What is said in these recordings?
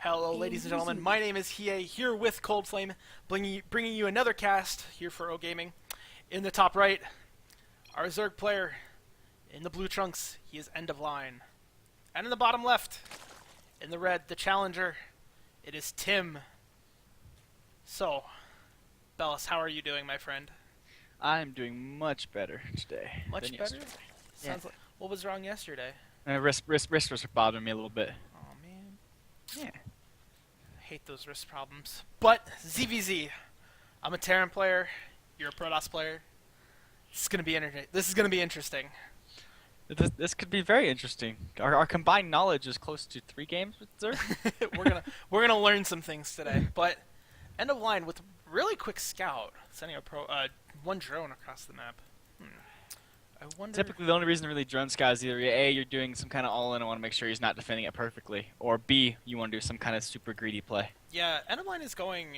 Hello, ladies and gentlemen. My name is Hiei, here with Coldflame, bringing you another cast here for oGaming. In the top right, our Zerg player. In the blue trunks, he is end of line. And in the bottom left, in the red, the challenger, it is Tim. So, Bellis, how are you doing, my friend? I'm doing much better today. Much than better? yesterday. Sounds like, what was wrong yesterday? Wrist was bothering me a little bit. Oh man, Yeah. I hate those wrist problems. But ZVZ, I'm a Terran player. You're a Protoss player. This is gonna be interesting. This could be very interesting. Our combined knowledge is close to 3 games with Zerg. we're gonna learn some things today. But end of line with really quick scout, sending one drone across the map. I wonder. Typically, the only reason to really drone scout is either A, you're doing some kind of all-in and want to make sure he's not defending it perfectly, or B, you want to do some kind of super greedy play. Yeah, end of line is going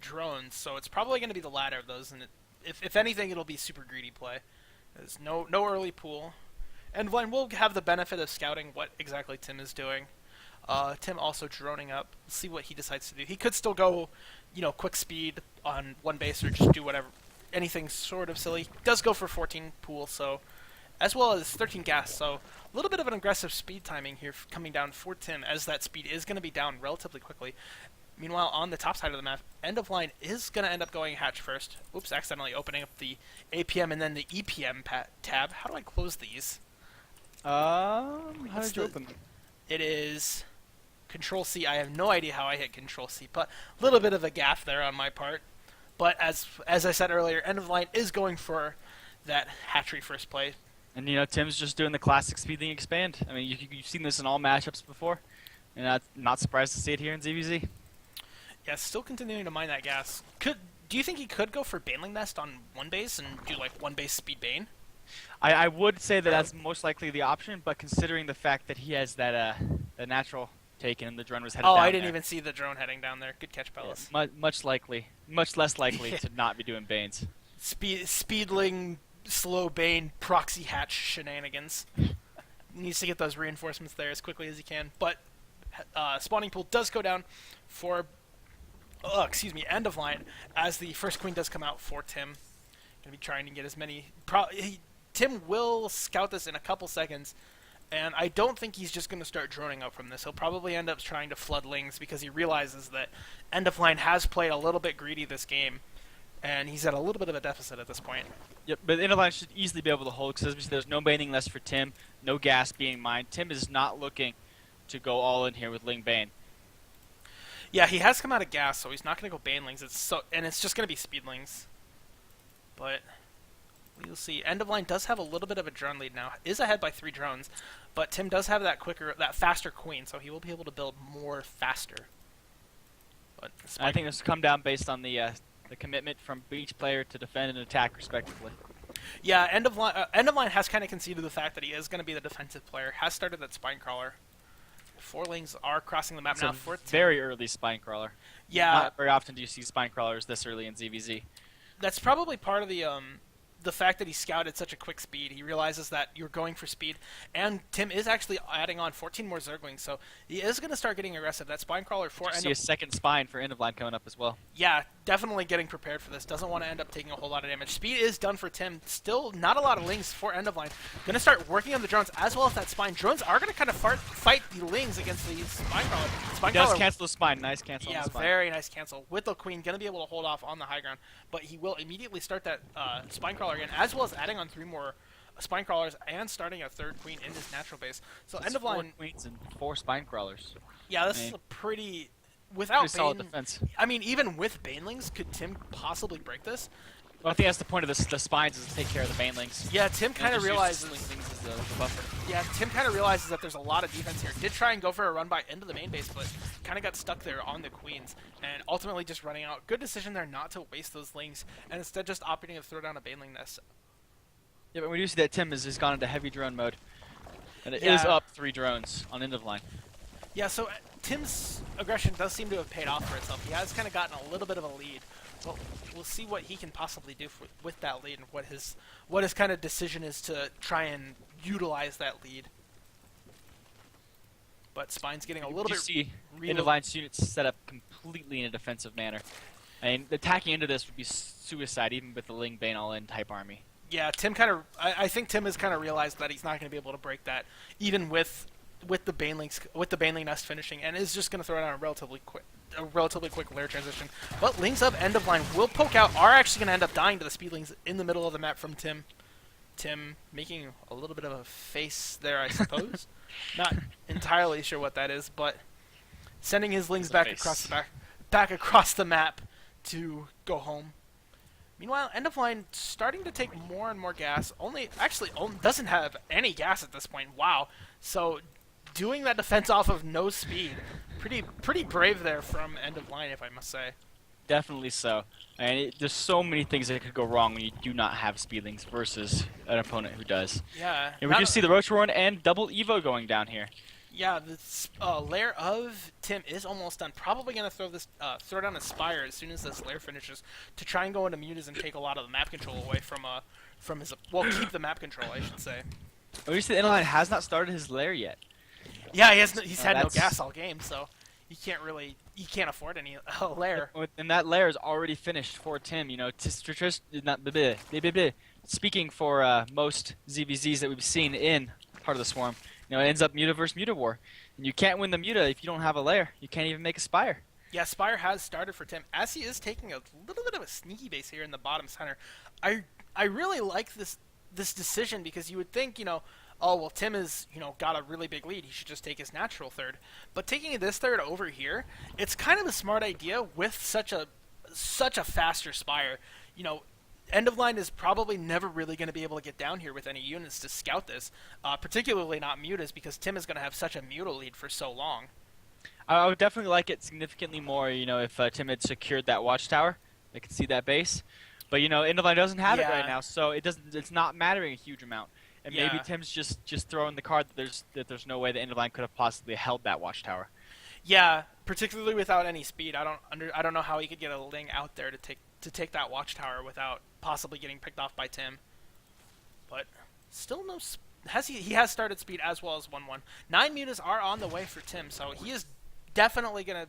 drones, so it's probably gonna be the latter of those, and if anything, it'll be super greedy play. There's no early pool. End of line will have the benefit of scouting what exactly Tim is doing. Tim also droning up. We'll see what he decides to do. He could still go, quick speed on one base or just do whatever, anything sort of silly. He does go for 14 pool, so as well as 13 gas. So a little bit of an aggressive speed timing here coming down for Tim, as that speed is going to be down relatively quickly. Meanwhile, on the top side of the map, end of line is going to end up going hatch first. Oops, accidentally opening up the APM and then the EPM tab. How do I close these? How did you open them? It is Control C. I have no idea how I hit Control C, but a little bit of a gaffe there on my part. But as I said earlier, end of line is going for that hatchery first play. And Tim's just doing the classic speeding expand. I mean, you've seen this in all matchups before, and I'm not surprised to see it here in ZVZ. Yeah, still continuing to mine that gas. Do you think he could go for Baneling Nest on one base and do like one base speed Bane? I would say that that's most likely the option, but considering the fact that he has that the natural taken and the drone was headed down Oh, I didn't there, even see the drone heading down there. Good catch, Bellis. Yeah, much less likely to not be doing Banes. Speedling, slow Bane, proxy hatch shenanigans. Needs to get those reinforcements there as quickly as he can. But spawning pool does go down for, end of line, as the first queen does come out for Tim. Gonna be trying to get as many. Tim will scout this in a couple seconds, and I don't think he's just going to start droning up from this. He'll probably end up trying to flood lings because he realizes that end of line has played a little bit greedy this game, and he's at a little bit of a deficit at this point. Yep, but end of line should easily be able to hold because there's no baning less for Tim, no gas being mined. Tim is not looking to go all in here with Ling Bane. Yeah, he has come out of gas, so he's not going to go banelings. It's just going to be speedlings. But we'll see. End of line does have a little bit of a drone lead now. Is ahead by 3 drones, but Tim does have that faster queen, so he will be able to build more faster. But I think this will come down based on the commitment from each player to defend and attack respectively. Yeah, end of line has kind of conceded the fact that he is going to be the defensive player. Has started that spine crawler. 4 lings are crossing the map It's now a for Tim. very early spine crawler. Yeah, Not very often do you see spine crawlers this early in ZVZ. that's probably part of the fact that he scouted such a quick speed. He realizes that you're going for speed, and Tim is actually adding on 14 more Zerglings, so he is going to start getting aggressive. That spine crawler for See a second spine for end of line coming up as well. Yeah, definitely getting prepared for this. Doesn't want to end up taking a whole lot of damage. Speed is done for Tim. Still not a lot of lings for end of line. Going to start working on the drones as well as that spine. Drones are going to kind of fight the lings against the spine crawler. He does cancel the spine. Nice cancel on the spine. Yeah, very nice cancel. With the queen, going to be able to hold off on the high ground, but he will immediately start that spine crawler again, as well as adding on 3 more spine crawlers and starting a 3rd queen in his natural base. So That's end of line 4 queens and 4 spine crawlers. Yeah, this is a pretty without pretty solid defense. I mean, even with banelings, could Tim possibly break this? Well, I think that's the point of the spines is to take care of the banelings. Yeah, Tim kind of realizes. Things as the buffer. Yeah, Tim kind of realizes that there's a lot of defense here. Did try and go for a run by into the main base, but kind of got stuck there on the queens, and ultimately just running out. Good decision there not to waste those lings, and instead just opting to throw down a baneling nest. Yeah, but we do see that Tim has gone into heavy drone mode, and it is up 3 drones on end of line. Yeah, so Tim's aggression does seem to have paid off for itself. He has kind of gotten a little bit of a lead. Well, we'll see what he can possibly do with that lead and what his kind of decision is to try and utilize that lead. But Spine's getting a You little do bit... see end of line's units set up completely in a defensive manner. And attacking into this would be suicide, even with the Ling Bane all-in type army. Yeah, Tim kind of... I think Tim has kind of realized that he's not going to be able to break that, even with the Baneling Nest finishing, and is just going to throw it on a relatively quick lair transition. But Lings up, end of line, will poke out, are actually going to end up dying to the Speedlings in the middle of the map from Tim. Tim making a little bit of a face there, I suppose. Not entirely sure what that is, but sending his Lings back across the map to go home. Meanwhile, end of line starting to take more and more gas. Actually doesn't have any gas at this point. Wow. So doing that defense off of no speed, pretty brave there from end of line, if I must say. Definitely so. And there's so many things that could go wrong when you do not have Speedlings versus an opponent who does. Yeah. And we do see the Roach Roarin and double Evo going down here. Yeah, the lair of Tim is almost done. Probably going to throw down a Spire as soon as this lair finishes to try and go into Mutas and take a lot of the map control away from his... Well, keep the map control, I should say. At least the end line has not started his lair yet. Yeah, he's had no gas all game, so he can't afford any lair. And that lair is already finished for Tim. You know, speaking for most ZVZs that we've seen in Heart of the Swarm, you know, it ends up Muta versus Muta war. And you can't win the Muta if you don't have a lair. You can't even make a Spire. Yeah, Spire has started for Tim, as he is taking a little bit of a sneaky base here in the bottom center. I really like this decision, because you would think, you know, oh, well, Tim has, you know, got a really big lead. He should just take his natural third. But taking this third over here, it's kind of a smart idea with such a faster Spire. You know, end of line is probably never really going to be able to get down here with any units to scout this, particularly not Mutas, because Tim is going to have such a Muta lead for so long. I would definitely like it significantly more, you know, if Tim had secured that watchtower. I could see that base. But, you know, end of line doesn't have it right now, so it's not mattering a huge amount. And maybe Tim's just throwing the card that there's no way the end of line could have possibly held that watchtower. Yeah, particularly without any speed. I don't know how he could get a Ling out there to take that watchtower without possibly getting picked off by Tim. But still no. He has started speed as well as 1-1. 9 Mutas are on the way for Tim, so he is definitely gonna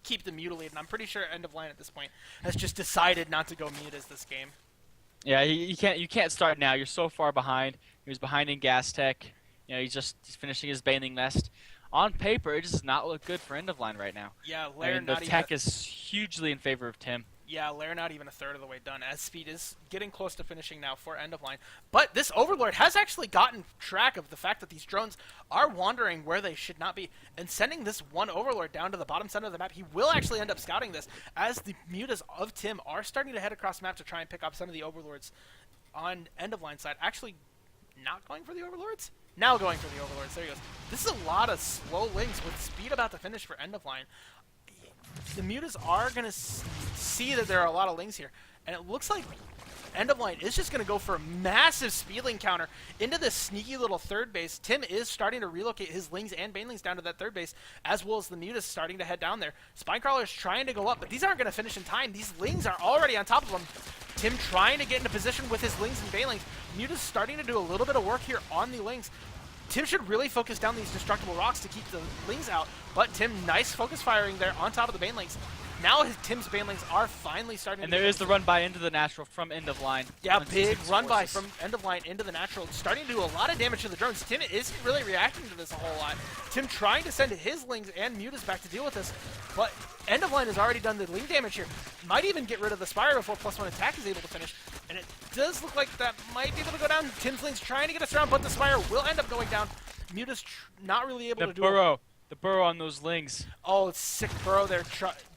keep the Muta lead. And I'm pretty sure end of line at this point has just decided not to go Mutas this game. Yeah, you can't start now. You're so far behind. He was behind in gas tech. You know, he's finishing his Baneling Nest. On paper, it just does not look good for end of line right now. Yeah, lair the tech is hugely in favor of Tim. Yeah, lair not even a third of the way done, as speed is getting close to finishing now for end of line. But this Overlord has actually gotten track of the fact that these drones are wandering where they should not be, and sending this one Overlord down to the bottom center of the map. He will actually end up scouting this, as the Mutas of Tim are starting to head across the map to try and pick up some of the Overlords on end of line side. Actually, not going for the Overlords? Now going for the Overlords. There he goes. This is a lot of slow Lings with speed about to finish for end of line. The Mutas are going to see that there are a lot of Lings here, and it looks like end of line is just going to go for a massive Speedling counter into this sneaky little third base. Tim is starting to relocate his Lings and Banelings down to that third base, as well as the Mutas starting to head down there. Spinecrawler is trying to go up, but these aren't going to finish in time. These Lings are already on top of him. Tim trying to get into position with his Lings and Banelings. Mutas starting to do a little bit of work here on the Lings. Tim should really focus down these destructible rocks to keep the Lings out, but Tim, nice focus firing there on top of the Banelings. Now Tim's Banelings are finally starting and to... And there is the run by into the natural from end of line. Yeah, big run by from end of line into the natural, starting to do a lot of damage to the drones. Tim isn't really reacting to this a whole lot. Tim trying to send his Lings and Mutas back to deal with this, but end of line has already done the Ling damage here. Might even get rid of the Spire before +1 attack is able to finish, and it does look like that might be able to go down. Tim's Lings trying to get us around, but the Spire will end up going down. Mutas not really able to do it. The burrow on those Lings. Oh, it's sick burrow there.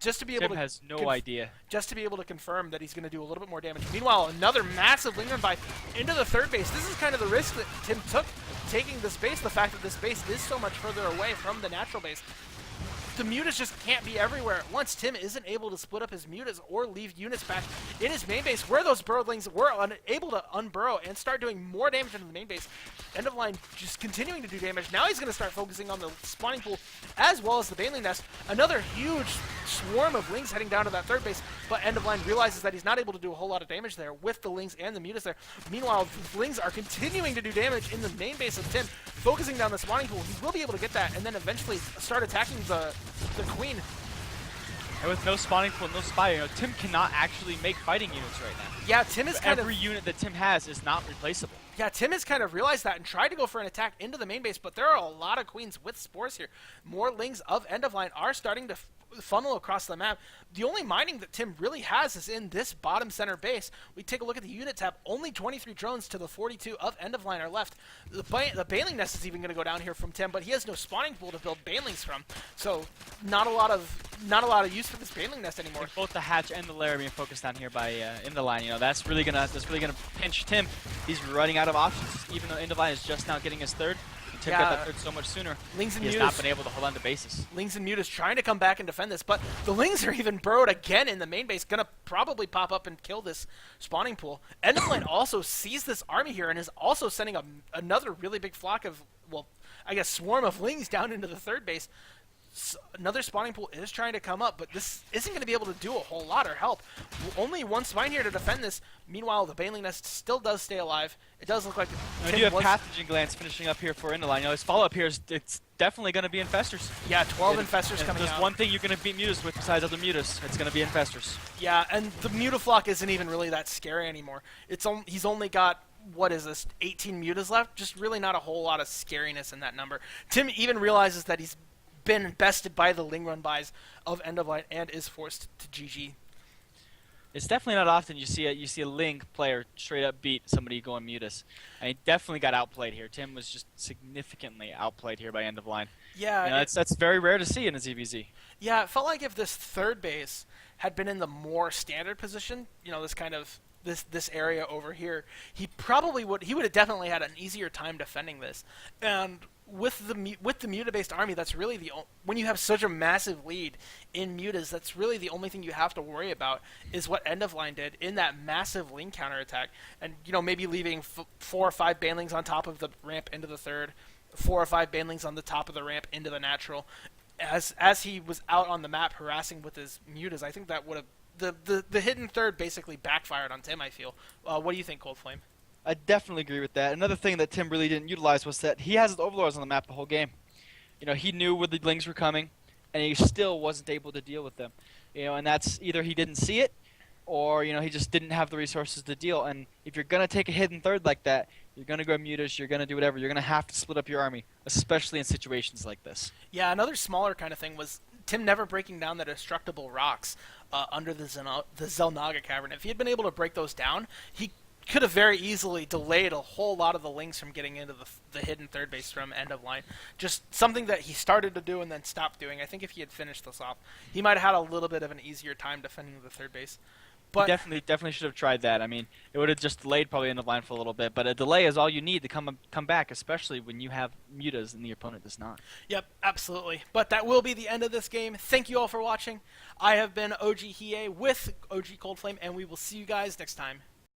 Just to be able Tim to... has no idea. Just to be able to confirm that he's going to do a little bit more damage. Meanwhile, another massive Ling run by into the third base. This is kind of the risk that Tim took taking this base. The fact that this base is so much further away from the natural base. the mutas just can't be everywhere. Once Tim isn't able to split up his mutas or leave units back in his main base, where those burrowlings were unable to unburrow and start doing more damage into the main base, End of Line just continuing to do damage. Now he's going to start focusing on the spawning pool as well as the Baneling Nest. Another huge swarm of Lings heading down to that third base, but End of Line realizes that he's not able to do a whole lot of damage there with the Lings and the mutas there. Meanwhile, the Lings are continuing to do damage in the main base of Tim, focusing down the spawning pool. He will be able to get that and then eventually start attacking the Queen. And with no spawning pool, no spire, Tim cannot actually make fighting units right now. Yeah, Tim is every unit that Tim has is not replaceable. Yeah, Tim has kind of realized that and tried to go for an attack into the main base, but there are a lot of Queens with spores here. More Lings of End of Line are starting to funnel across the map. The only mining that Tim really has is in this bottom center base. We take a look at the unit tab. Only 23 drones to the 42 of End of Line are left. The Baneling Nest is even going to go down here from Tim, but he has no spawning pool to build Banelings from. So not a lot of use for this Baneling Nest anymore. With both the hatch and the lair being focused down here by End of Line, that's really gonna pinch Tim. He's running out of options, even though End of Line is just now getting his third. Tim got that third so much sooner. Lings and he has not been able to hold on to bases. Lings and Mutas trying to come back and defend this, but the Lings are even burrowed again in the main base, gonna probably pop up and kill this spawning pool. End of Line also sees this army here and is also sending another really big flock of, well, I guess swarm of Lings down into the third base. Another spawning pool is trying to come up, but this isn't going to be able to do a whole lot or help. Only one spine here to defend this. Meanwhile, the Baneling Nest still does stay alive. It does look like we do have Pathogen Glands finishing up here for End of Line. His follow-up here is it's definitely going to be Infestors. Yeah, 12 Infestors coming out. There's one thing you're going to beat Mutas with besides other Mutas. It's going to be Infestors. Yeah, and the Mutaflock isn't even really that scary anymore. He's only got, what is this, 18 Mutas left? Just really not a whole lot of scariness in that number. Tim even realizes that he's been bested by the Ling run buys of End of Line and is forced to GG. It's definitely not often you see a Ling player straight up beat somebody going Mutas. And he definitely got outplayed here. Tim was just significantly outplayed here by End of Line. Yeah, that's very rare to see in a ZVZ. Yeah, it felt like if this third base had been in the more standard position, this kind of this area over here, he would have definitely had an easier time defending this. And with the Muta-based army, that's really when you have such a massive lead in Mutas, that's really the only thing you have to worry about is what End of Line did in that massive Ling counterattack, and maybe leaving 4 or 5 Banelings on top of the ramp into the third, 4 or 5 Banelings on the top of the ramp into the natural. As he was out on the map harassing with his Mutas, I think that would have the hidden third basically backfired on Tim, I feel. What do you think, Coldflame? I definitely agree with that. Another thing that Tim really didn't utilize was that he has his Overlords on the map the whole game. He knew where the Lings were coming, and he still wasn't able to deal with them. And that's either he didn't see it, or he just didn't have the resources to deal. And if you're gonna take a hidden third like that, you're gonna go Mutas, you're gonna do whatever. You're gonna have to split up your army, especially in situations like this. Yeah, another smaller kind of thing was Tim never breaking down the destructible rocks under the Xel'Naga Cavern. If he had been able to break those down, he could have very easily delayed a whole lot of the Lings from getting into the hidden third base from End of Line. Just something that he started to do and then stopped doing. I think if he had finished this off, he might have had a little bit of an easier time defending the third base. But he definitely should have tried that. I mean, it would have just delayed probably End of Line for a little bit, but a delay is all you need to come back, especially when you have Mutas and the opponent does not. Yep, absolutely. But that will be the end of this game. Thank you all for watching. I have been oG.Coldflame with oG.Coldflame, and we will see you guys next time.